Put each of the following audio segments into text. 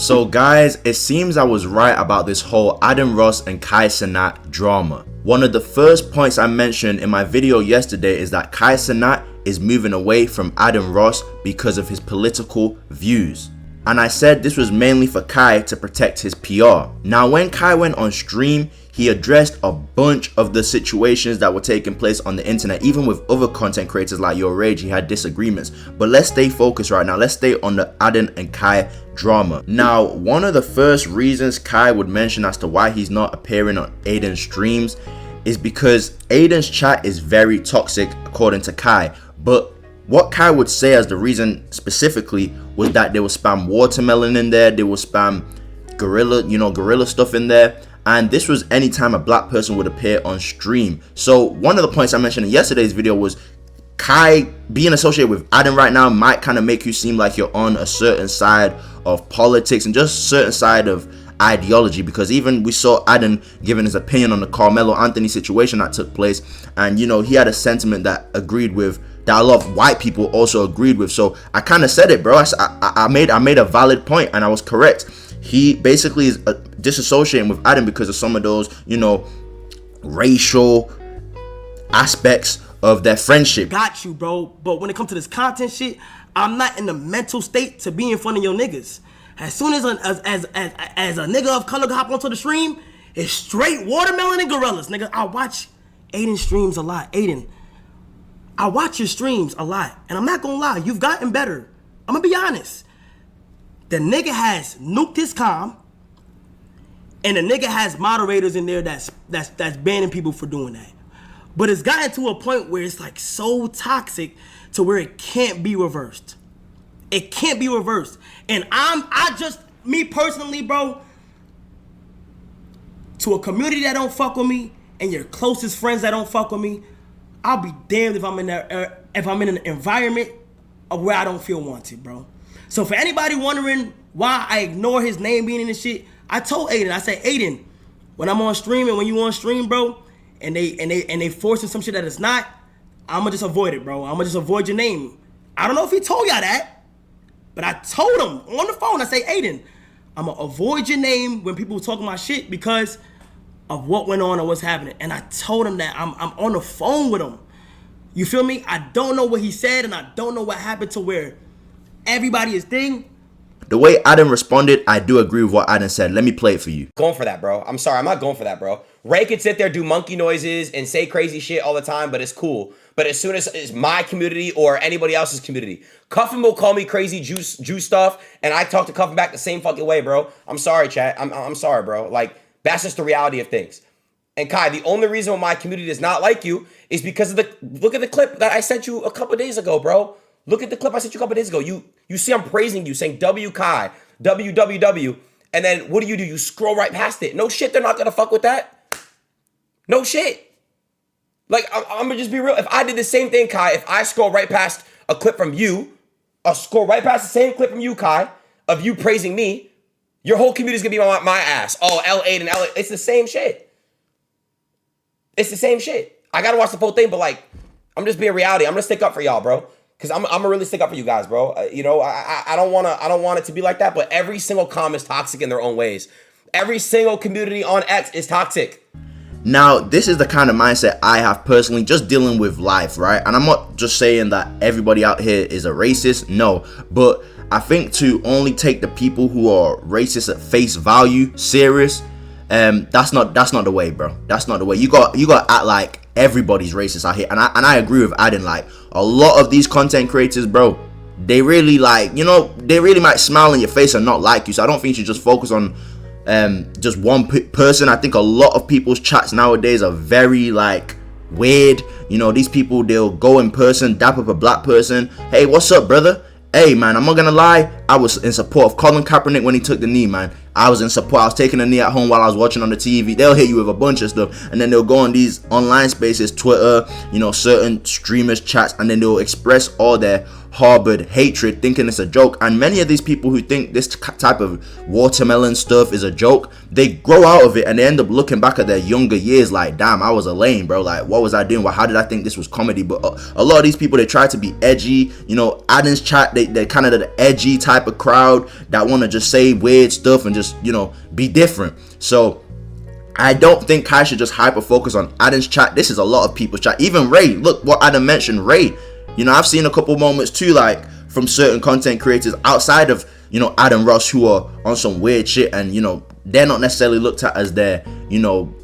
So guys, it seems I was right about this whole Adin Ross and Cenat drama. One of the first points I mentioned in my video yesterday is that Cenat is moving away from Adin Ross because of his political views. And I said this was mainly for Kai to protect his PR. Now when Kai went on stream, he addressed a bunch of the situations that were taking place on the internet. Even with other content creators like yourrage, he had disagreements. But let's stay focused right now. Let's stay on the Adin and Kai drama. Now, one of the first reasons Kai would mention as to why he's not appearing on Adin's streams is because Adin's chat is very toxic, according to Kai. But what Kai would say as the reason specifically was that they will spam watermelon in there, they will spam gorilla stuff in there. And this was anytime a black person would appear on stream. So one of the points I mentioned in yesterday's video was Kai being associated with Adin right now might kind of make you seem like you're on a certain side of politics and just certain side of ideology, because even we saw Adin giving his opinion on the Carmelo Anthony situation that took place, and he had a sentiment that agreed with that a lot of white people also agreed with. So I kind of said it, bro. I made a valid point and I was correct. He basically is disassociating with Adin because of some of those, racial aspects of their friendship. Got you, bro. But when it comes to this content shit, I'm not in the mental state to be in front of your niggas. As soon as a nigga of color hop onto the stream, it's straight watermelon and gorillas, nigga. I watch Adin streams a lot. Adin, I watch your streams a lot, and I'm not gonna lie, you've gotten better. I'm gonna be honest. The nigga has nuked his comm, and the nigga has moderators in there that's banning people for doing that. But it's gotten to a point where it's like so toxic to where it can't be reversed. It can't be reversed. And me personally, bro, to a community that don't fuck with me and your closest friends that don't fuck with me, I'll be damned if I'm in an environment of where I don't feel wanted, bro. So for anybody wondering why I ignore his name being in this shit, I told Adin, I said, Adin, when I'm on stream and when you on stream, bro, and they forcing some shit that it's not, I'ma just avoid it, bro. I'ma just avoid your name. I don't know if he told y'all that, but I told him on the phone, I say, Adin, I'ma avoid your name when people talking my shit because of what went on and what's happening. And I told him that I'm on the phone with him. You feel me? I don't know what he said and I don't know what happened to where everybody is thing. The way Adin responded, I do agree with what Adin said. Let me play it for you. Going for that, bro. I'm sorry, I'm not going for that, bro. Ray could sit there, do monkey noises, and say crazy shit all the time, but it's cool. But as soon as it's my community or anybody else's community, Cuffin will call me crazy juice stuff, and I talk to Cuffin back the same fucking way, bro. I'm sorry, chat. I'm sorry, bro. Like, that's just the reality of things. And Kai, the only reason why my community does not like you is because of look at the clip that I sent you a couple days ago, bro. Look at the clip I sent you a couple days ago. You see I'm praising you, saying W Kai, WWW, and then what do? You scroll right past it. No shit, they're not gonna fuck with that. No shit. Like, I'm gonna just be real. If I did the same thing, Kai, if I scroll right past a clip from you, I'll scroll right past the same clip from you, Kai, of you praising me, your whole community's gonna be on my ass. Oh, L8 and L8. It's the same shit. It's the same shit. I gotta watch the full thing, but like, I'm just being reality. I'm gonna stick up for y'all, bro. Cause I'm gonna really stick up for you guys, bro. I don't want it to be like that, but every single comm is toxic in their own ways. Every single community on X is toxic. Now, this is the kind of mindset I have personally, just dealing with life, right? And I'm not just saying that everybody out here is a racist, no. But I think to only take the people who are racist at face value serious, that's not the way, bro. That's not the way. You got to act like everybody's racist out here. And I agree with Adin. Like, a lot of these content creators, bro, they really they really might smile in your face and not like you. So I don't think you should just focus on just one person. I think a lot of people's chats nowadays are very like weird. These people, they'll go in person, dap up a black person. Hey, what's up, brother? Hey, man, I'm not gonna lie, I was in support of Colin Kaepernick when he took the knee, man. I was in support. I was taking a knee at home while I was watching on the TV. They'll hit you with a bunch of stuff, and then they'll go on these online spaces, Twitter, certain streamers chats, and then they'll express all their harbored hatred, thinking it's a joke. And many of these people who think this type of watermelon stuff is a joke, they grow out of it and they end up looking back at their younger years like, damn, I was a lame, bro. Like, what was I doing? Well, how did I think this was comedy? But a lot of these people, they try to be edgy. You know, Adin's chat, they're kind of the edgy type of crowd that want to just say weird stuff and just, you know, be different. So I don't think Kai should just hyper focus on Adin's chat. This is a lot of people's chat. Even Ray, look what Adin mentioned, Ray. You know, I've seen a couple moments too, like from certain content creators outside of, you know, Adin Ross, who are on some weird shit, and, you know, they're not necessarily looked at as their, you know,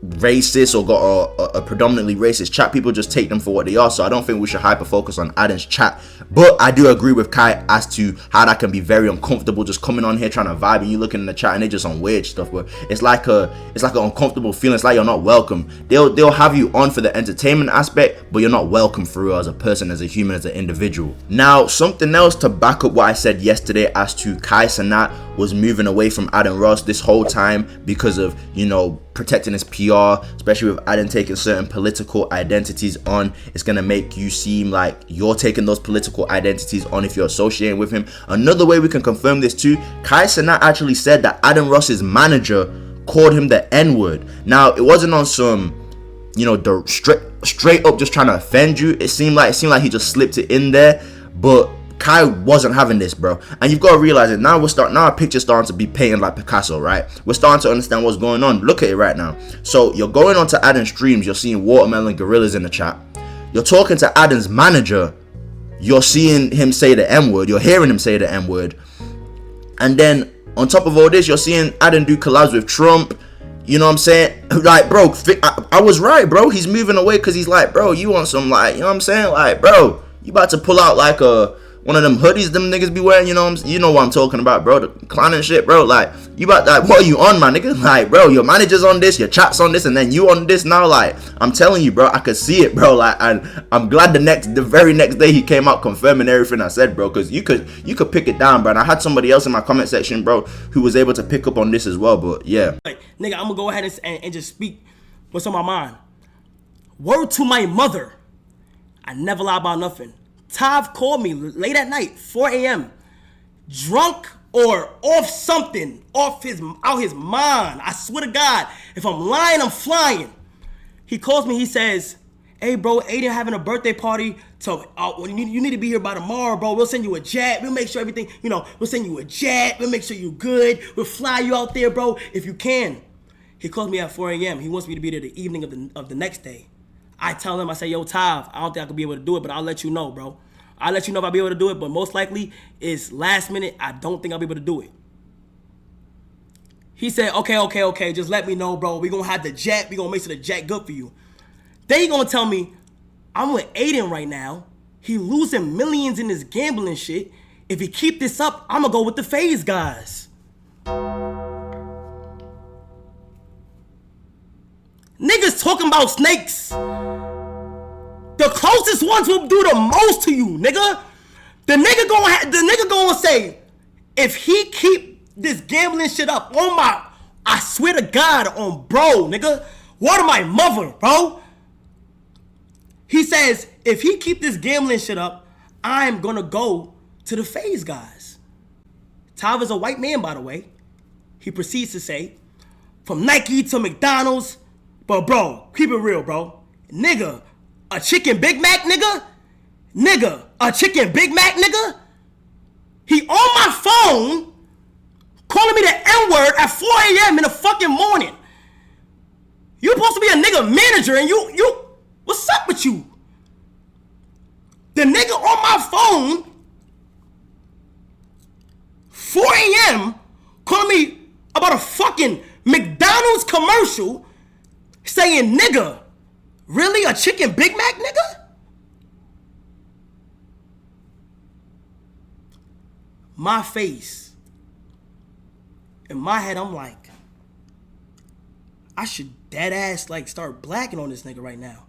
racist or got a predominantly racist chat. People just take them for what they are. So I don't think we should hyper focus on Adin's chat. But I do agree with Kai as to how that can be very uncomfortable, just coming on here trying to vibe and you looking in the chat and they just on weird stuff. But it's like an uncomfortable feeling. It's like you're not welcome. They'll have you on for the entertainment aspect, but you're not welcome through as a person, as a human, as an individual. Now, something else to back up what I said yesterday as to Kai Cenat was moving away from Adin Ross this whole time because of, you know, protecting his PR, especially with Adin taking certain political identities on. It's gonna make you seem like you're taking those political identities on if you're associating with him. Another way we can confirm this too, Kai Cenat actually said that Adin Ross's manager called him the N-word. Now, it wasn't on some, you know, the straight up just trying to offend you. It seemed like he just slipped it in there, but Kai wasn't having this, bro. And you've got to realize it now. Now our picture's starting to be painted like Picasso, right? We're starting to understand what's going on. Look at it right now. So you're going on to Adin's streams, you're seeing watermelon gorillas in the chat. You're talking to Adin's manager, you're seeing him say the N-word, you're hearing him say the N-word. And then on top of all this, you're seeing Adin do collabs with Trump. You know what I'm saying? Like, bro, I was right, bro. He's moving away because he's like, bro, you want some, like, you know what I'm saying? Like, bro, you about to pull out like one of them hoodies them niggas be wearing, you know what I'm talking about, bro, the clown and shit, bro. Like, you about, like, what are you on, my nigga? Like, bro, your manager's on this, your chat's on this, and then you on this now. Like, I'm telling you, bro, I could see it, bro. Like, and I'm glad the very next day he came out confirming everything I said, bro, because you could pick it down, bro. And I had somebody else in my comment section, bro, who was able to pick up on this as well. But yeah, like, nigga, I'm gonna go ahead and just speak what's on my mind. Word to my mother, I never lie about nothing. Tav called me late at night, 4 a.m., drunk or off something, out his mind. I swear to God, if I'm lying, I'm flying. He calls me, he says, hey, bro, Adin having a birthday party, so you need to be here by tomorrow, bro. We'll send you a jet. We'll make sure everything, you know, we'll send you a jet. We'll make sure you're good. We'll fly you out there, bro, if you can. He calls me at 4 a.m. He wants me to be there the evening of the next day. I tell him, I say, yo, Tav, I don't think I could be able to do it, but I'll let you know, bro. I'll let you know if I'll be able to do it, but most likely it's last minute. I don't think I'll be able to do it. He said, okay, just let me know, bro. We gonna have the jet. We gonna make sure the jet good for you. Then he gonna tell me, I'm with Adin right now. He losing millions in this gambling shit. If he keep this up, I'm gonna go with the FaZe guys. Niggas talking about snakes. The closest ones will do the most to you, nigga. The nigga gonna say, if he keep this gambling shit up, I swear to God, on bro, nigga, what my mother, bro? He says, if he keep this gambling shit up, I'm gonna go to the FaZe guys. Tav is a white man, by the way. He proceeds to say, from Nike to McDonald's, but bro, keep it real, bro. Nigga, a chicken Big Mac, nigga? Nigga, a chicken Big Mac, nigga? He on my phone calling me the N-word at 4 a.m. in the fucking morning. You supposed to be a nigga manager and you, what's up with you? The nigga on my phone, 4 a.m., calling me about a fucking McDonald's commercial saying, nigga, really? A chicken Big Mac, nigga? My face. In my head, I'm like, I should dead ass like start blacking on this nigga right now.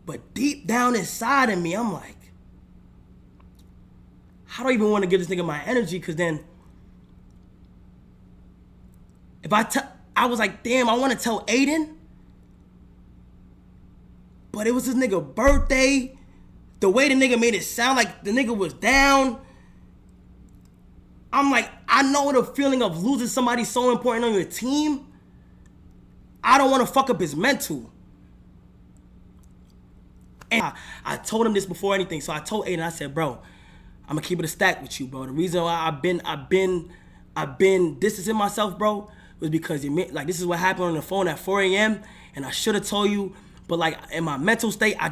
But deep down inside of me, I'm like, how do I even want to give this nigga my energy? Because then, if I was like, damn, I want to tell Adin. But it was his nigga birthday. the way the nigga made it sound like the nigga was down, I'm like, I know the feeling of losing somebody so important on your team. I don't want to fuck up his mental. And I told him this before anything. So I told Adin, I said, bro, I'm gonna keep it a stack with you, bro. The reason why I've been distancing myself, bro, was because this is what happened on the phone at 4 a.m. and I should have told you, but like in my mental state, I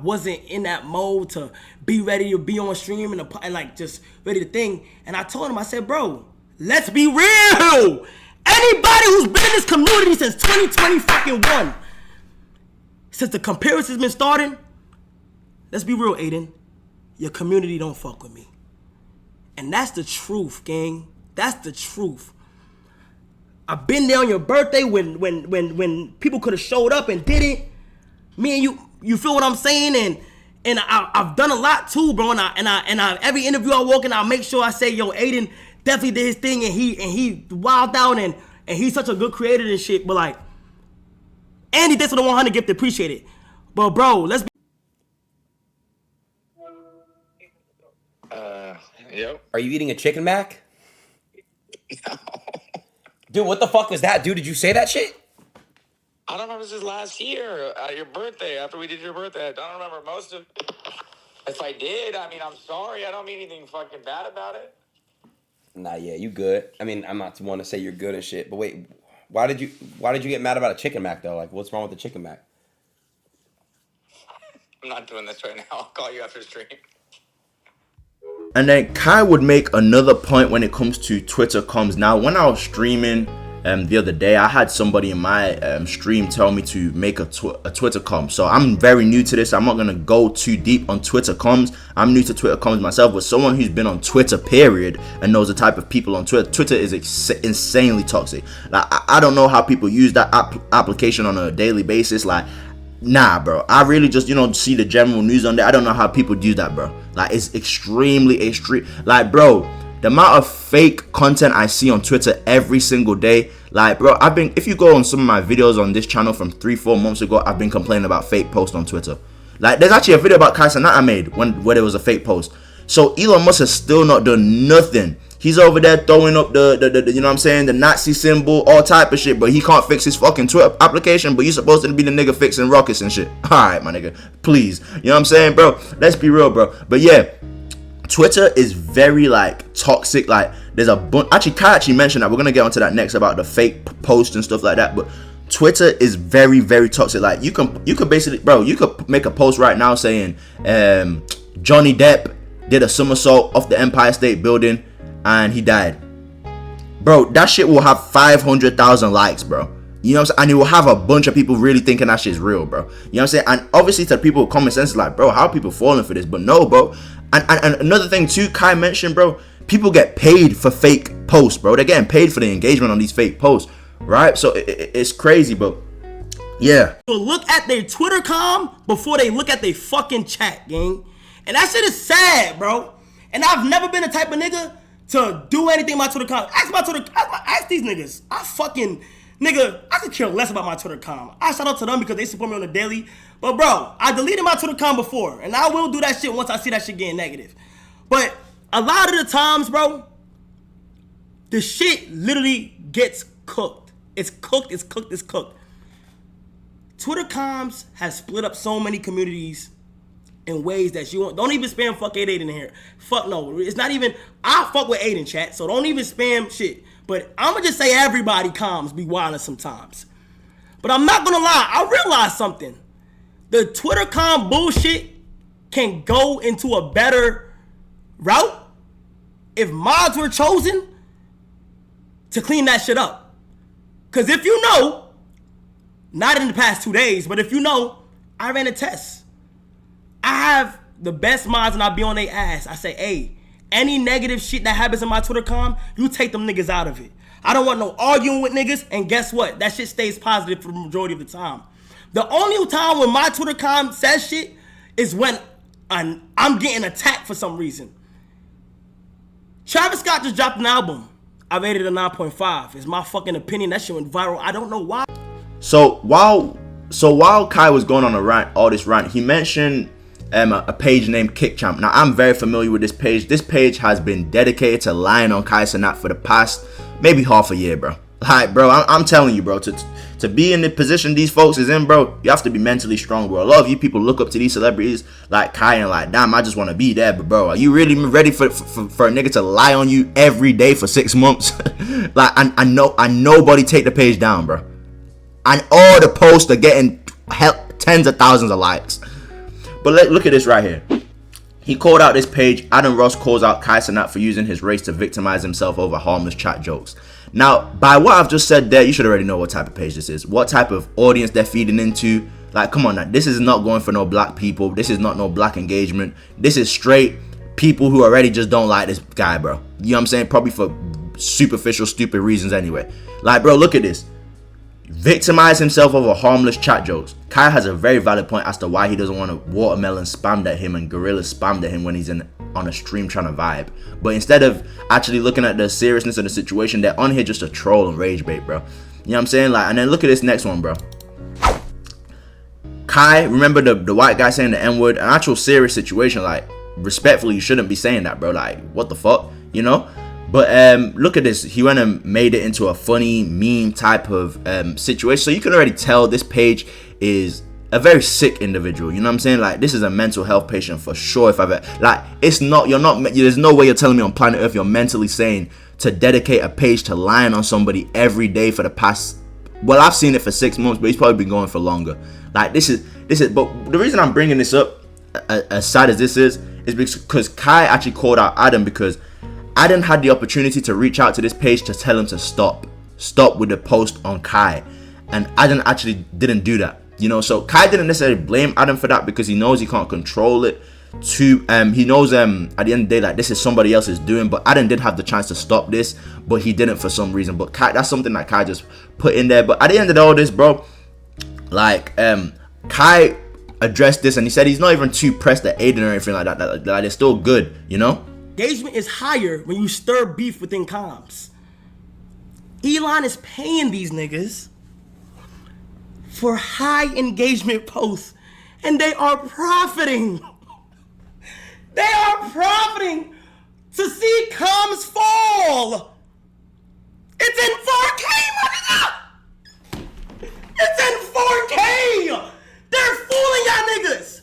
wasn't in that mode to be ready to be on stream and like just ready to think. And I told him, I said, bro, let's be real. Anybody who's been in this community since 2020 fucking one, since the comparison's been starting, let's be real, Adin. Your community don't fuck with me. And that's the truth, gang. That's the truth. I've been there on your birthday when people could have showed up and didn't. Me and you feel what I'm saying? And I've done a lot too, bro. And I every interview I walk in, I make sure I say, yo, Adin definitely did his thing and he wilded out and he's such a good creator and shit. But like, and he did for the 100 gift, appreciate it. But bro, let's be. Yep. Are you eating a chicken mac? No. Dude, what the fuck was that, dude? Did you say that shit? I don't remember. This is last year at your birthday, after we did your birthday. I don't remember most of it. If I did, I mean, I'm sorry. I don't mean anything fucking bad about it. Nah, yeah, you good. I mean, I'm not one to say you're good and shit, but wait, why did you get mad about a chicken mac though? Like, what's wrong with the chicken mac? I'm not doing this right now. I'll call you after stream. And then Kai would make another point when it comes to Twitter comms. Now, when I was streaming the other day, I had somebody in my stream tell me to make a Twitter comms. So I'm very new to this. I'm not going to go too deep on Twitter comms. I'm new to Twitter comms myself, but someone who's been on Twitter, period, and knows the type of people on Twitter. Twitter is insanely toxic. Like, I don't know how people use that application on a daily basis. Like, nah, bro. I really just, see the general news on there. I don't know how people do that, bro. Like, it's extremely extreme. Like, bro, the amount of fake content I see on Twitter every single day. Like, bro, if you go on some of my videos on this channel from 3-4 months ago, I've been complaining about fake posts on Twitter. Like, there's actually a video about Cenat I made where there was a fake post. So Elon Musk has still not done nothing. He's over there throwing up the you know what I'm saying, the Nazi symbol, all type of shit, but he can't fix his fucking Twitter application, but you're supposed to be the nigga fixing rockets and shit. Alright, my nigga, please. You know what I'm saying, bro? Let's be real, bro. But yeah, Twitter is very, like, toxic. Like, there's a bunch. Actually, Kai actually mentioned that. We're gonna get onto that next about the fake posts and stuff like that. But Twitter is very, very toxic. Like, you could basically, bro, you could make a post right now saying Johnny Depp did a somersault off the Empire State Building and he died. Bro, that shit will have 500,000 likes, bro. You know what I'm saying? And it will have a bunch of people really thinking that shit's real, bro. You know what I'm saying? And obviously to people with common sense, like, bro, how are people falling for this? But no, bro. And another thing too, Kai mentioned, bro, people get paid for fake posts, bro. They're getting paid for the engagement on these fake posts, right? So it's crazy, but yeah. Look at their Twitter com before they look at their fucking chat, gang. And that shit is sad, bro. And I've never been the type of nigga to do anything on my Twitter com. Ask these niggas. I could care less about my Twitter com. I shout out to them because they support me on the daily. But bro, I deleted my Twitter com before, and I will do that shit once I see that shit getting negative. But a lot of the times, bro, the shit literally gets cooked. It's cooked, it's cooked, it's cooked. Twitter comms has split up so many communities in ways that you don't even spam fuck Adin in here. Fuck no. It's not even, I fuck with Adin, chat, so don't even spam shit. But I'ma just say everybody comms be wildin' sometimes. But I'm not gonna lie, I realized something. The Twitter com bullshit can go into a better route if mods were chosen to clean that shit up. Cause if you know, not in the past 2 days, but if you know, I ran a test. I have the best mods and I be on their ass. I say, hey, any negative shit that happens in my Twitter com, you take them niggas out of it. I don't want no arguing with niggas, and guess what? That shit stays positive for the majority of the time. The only time when my Twitter com says shit is when I'm getting attacked for some reason. Travis Scott just dropped an album. I rated it a 9.5. It's my fucking opinion. That shit went viral. I don't know why. So while Kai was going on all this rant, he mentioned a page named KickChamp. Now, I'm very familiar with this page. This page has been dedicated to lying on Kai Cenat for the past maybe half a year, bro. Like, bro, I'm telling you, bro, to be in the position these folks is in, bro, you have to be mentally strong, bro. A lot of you people look up to these celebrities like Kai and like, damn, I just want to be there. But, bro, are you really ready for a nigga to lie on you every day for 6 months? Like, I nobody take the page down, bro. And all the posts are getting tens of thousands of likes. But look at this right here. He called out this page. Adin Ross calls out Kai Cenat for using his race to victimize himself over harmless chat jokes. Now, by what I've just said there, you should already know what type of page this is. What type of audience they're feeding into. Like, come on now. This is not going for no black people. This is not no black engagement. This is straight people who already just don't like this guy, bro. You know what I'm saying? Probably for superficial, stupid reasons anyway. Like, bro, look at this. Victimize himself over harmless chat jokes. Kai has a very valid point as to why he doesn't want to watermelon spammed at him and gorilla spammed at him when he's on a stream trying to vibe. But instead of actually looking at the seriousness of the situation, they're on here just to troll and rage bait, bro. You know what I'm saying? Like, and then look at this next one, bro. Kai, remember the white guy saying the N-word? An actual serious situation. Like, respectfully, you shouldn't be saying that, bro. Like, what the fuck? You know? But look at this. He went and made it into a funny meme type of situation. So you can already tell this page is a very sick individual. You know what I'm saying? Like, this is a mental health patient for sure. If I've ever, like, it's not, you're not, there's no way you're telling me on planet Earth you're mentally sane to dedicate a page to lying on somebody every day for the past, well, I've seen it for 6 months, but he's probably been going for longer. Like, this is, but the reason I'm bringing this up, as sad as this is because Kai actually called out Adin, because Adin had the opportunity to reach out to this page to tell him to stop with the post on Kai, and Adin actually didn't do that. You know, so Kai didn't necessarily blame Adin for that because he knows he can't control it. He knows at the end of the day, like, this is somebody else's doing. But Adin did have the chance to stop this, but he didn't for some reason. But Kai, that's something that Kai just put in there. But at the end of all this, bro, like, Kai addressed this and he said he's not even too pressed at Adin or anything like that. Like, they're still good, you know. Engagement is higher when you stir beef within comms. Elon is paying these niggas for high engagement posts, and they are profiting. They are profiting to see comms fall. It's in 4K, my nigga. It's in 4K. They're fooling y'all niggas.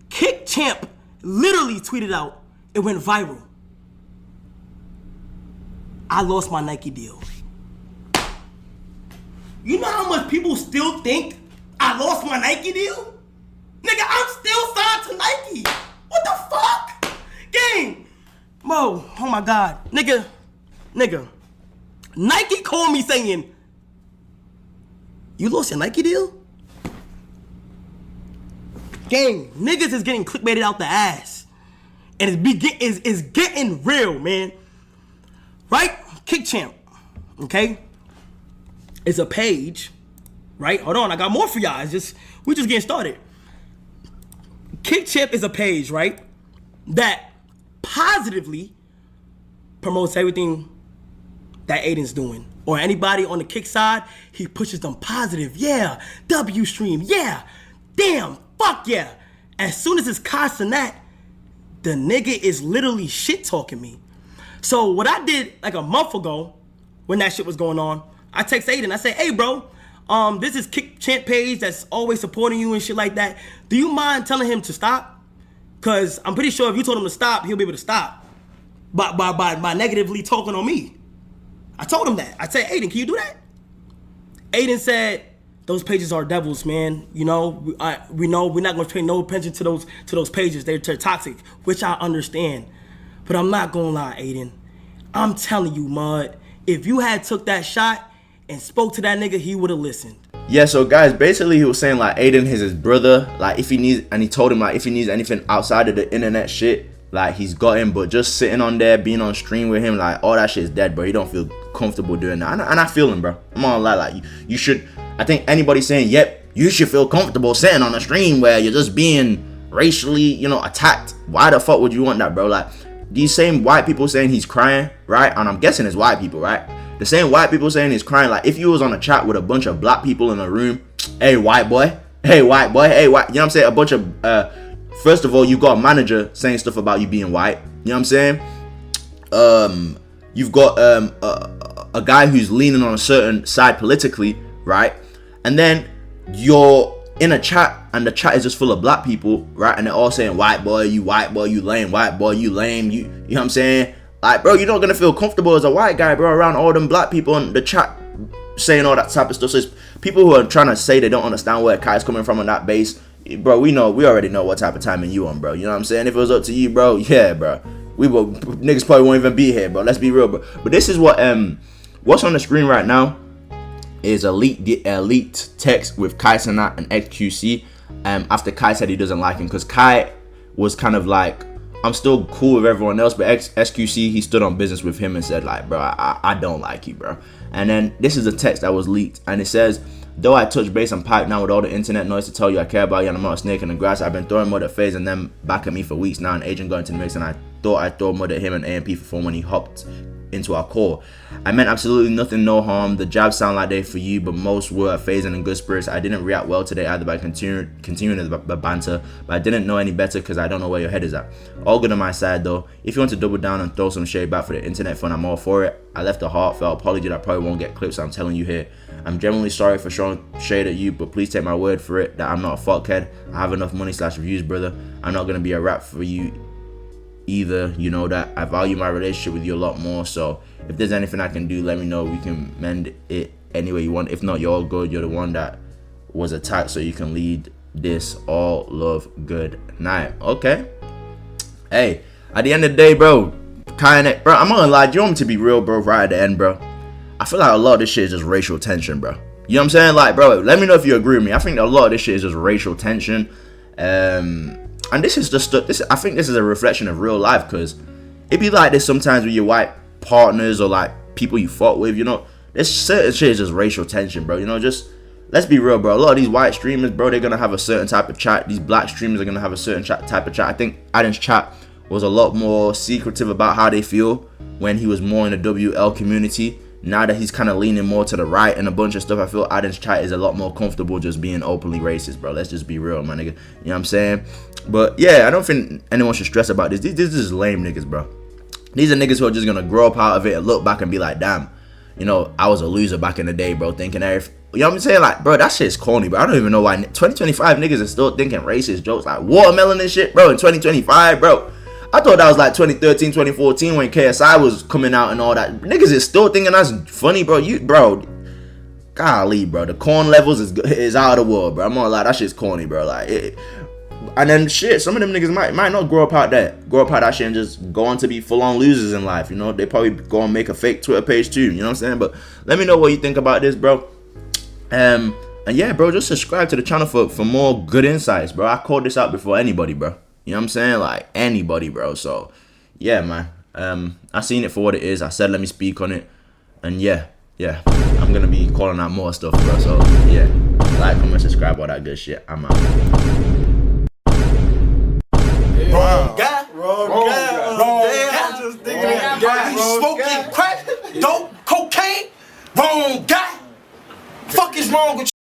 KickChamp literally tweeted out, it went viral. I lost my Nike deal. You know how much people still think I lost my Nike deal? Nigga, I'm still signed to Nike. What the fuck? Gang. Mo, oh my God. Nigga. Nike called me saying, you lost your Nike deal? Gang, niggas is getting clickbaited out the ass. And it's getting real, man. Right? KickChamp, okay? It's a page, right? Hold on, I got more for y'all. We just getting started. KickChamp is a page, right, that positively promotes everything that Adin's doing. Or anybody on the Kick side, he pushes them positive. Yeah, W stream, yeah. Damn, fuck yeah. As soon as it's Kai Cenat, the nigga is literally shit talking me. So what I did like a month ago, when that shit was going on, I text Adin, I said, hey bro, this is KickChamp page that's always supporting you and shit like that. Do you mind telling him to stop? Cause I'm pretty sure if you told him to stop, he'll be able to stop. By negatively talking on me. I told him that. I said, Adin, can you do that? Adin said, those pages are devils, man. You know, we know we're not gonna pay no attention to those pages. They're toxic, which I understand. But I'm not gonna lie, Adin. I'm telling you, Mud, if you had took that shot and spoke to that nigga, he would have listened. Yeah, so guys, basically he was saying like Adin is his brother. Like if he needs, and he told him like if he needs anything outside of the internet shit, like he's got him. But just sitting on there, being on stream with him, like all that shit is dead, bro. He don't feel comfortable doing that. And I feel him, bro. I'm gonna lie, like you should. I think anybody saying, yep, you should feel comfortable sitting on a stream where you're just being racially, you know, attacked. Why the fuck would you want that, bro? Like these same white people saying he's crying, right? And I'm guessing it's white people, right? The same white people saying he's crying. Like if you was on a chat with a bunch of black people in a room, hey white boy, hey white boy, hey white. You know what I'm saying? A bunch of first of all, you got a manager saying stuff about you being white. You know what I'm saying? You've got a guy who's leaning on a certain side politically, right? And then you're in a chat, and the chat is just full of black people, right? And they're all saying, white boy, you lame, white boy, you lame, you know what I'm saying? Like, bro, you're not gonna feel comfortable as a white guy, bro, around all them black people in the chat saying all that type of stuff. So it's people who are trying to say they don't understand where Kai's coming from on that base. Bro, we already know what type of timing you on, bro. You know what I'm saying? If it was up to you, bro, yeah, bro, niggas probably won't even be here, bro. Let's be real, bro. But this is what's on the screen right now is a leaked text with Kai Cenat and XQC. After Kai said he doesn't like him, because Kai was kind of like, I'm still cool with everyone else, but XQC, he stood on business with him and said, like, bro, I don't like you, bro. And then this is a text that was leaked, and it says, though I touch base and pipe now with all the internet noise to tell you I care about you and I'm not a snake in the grass, I've been throwing mud at FaZe and them back at me for weeks now. An agent got into the mix and I thought I'd throw mud at him and AMP for fun when he hopped into our core. I meant absolutely nothing, no harm. The jabs sound like they for you, but most were at FaZe and in good spirits. I didn't react well today either by continuing the banter, but I didn't know any better because I don't know where your head is at. All good on my side though. If you want to double down and throw some shade back for the internet fun, I'm all for it. I left a heartfelt apology that probably won't get clipped, so I'm telling you here. I'm genuinely sorry for showing shade at you, but please take my word for it that I'm not a fuckhead. I have enough money / views, brother. I'm not gonna be a rap for you either. You know that. I value my relationship with you a lot more, so if there's anything I can do, let me know. We can mend it any way you want. If not, you're all good. You're the one that was attacked, so you can lead this. All love, good night. Okay. Hey, at the end of the day, bro, kinda, bro, I'm not gonna lie. Do you want me to be real, bro? Right at the end, bro, I feel like a lot of this shit is just racial tension, bro. You know what I'm saying? Like, bro, let me know if you agree with me. I think a lot of this shit is just racial tension. And this is just, I think this is a reflection of real life, because it be like this sometimes with your white partners or like people you fought with, you know. There's certain shit is just racial tension, bro. You know, just, let's be real, bro. A lot of these white streamers, bro, they're gonna have a certain type of chat. These black streamers are gonna have a certain type of chat. I think Adin's chat was a lot more secretive about how they feel when he was more in the WL community. Now that he's kind of leaning more to the right and a bunch of stuff, I feel Adin's chat is a lot more comfortable just being openly racist, bro. Let's just be real, my nigga. You know what I'm saying? But yeah, I don't think anyone should stress about this. This is lame niggas, bro. These are niggas who are just gonna grow up out of it and look back and be like, damn, you know, I was a loser back in the day, bro, thinking everything. You know what I'm saying? Like, bro, that shit's corny, bro. I don't even know why 2025 niggas are still thinking racist jokes like watermelon and shit, bro, in 2025, bro. I thought that was like 2013, 2014 when KSI was coming out and all that. Niggas is still thinking that's funny, bro. Bro, golly, bro. The corn levels is out of the world, bro. I'm gonna lie, that shit's corny, bro. Like, and then shit, some of them niggas might not grow up out that shit and just go on to be full on losers in life. You know, they probably go and make a fake Twitter page too. You know what I'm saying? But let me know what you think about this, bro. And yeah, bro, just subscribe to the channel for more good insights, bro. I called this out before anybody, bro. You know what I'm saying? Like, anybody, bro. So, yeah, man. I seen it for what it is. I said, let me speak on it. And yeah. I'm going to be calling out more stuff, bro. So, yeah. Like, comment, subscribe, all that good shit. I'm out. Wrong guy. I'm just thinking that. He's smoking crack, dope, cocaine. Wrong guy. Fuck is wrong with you?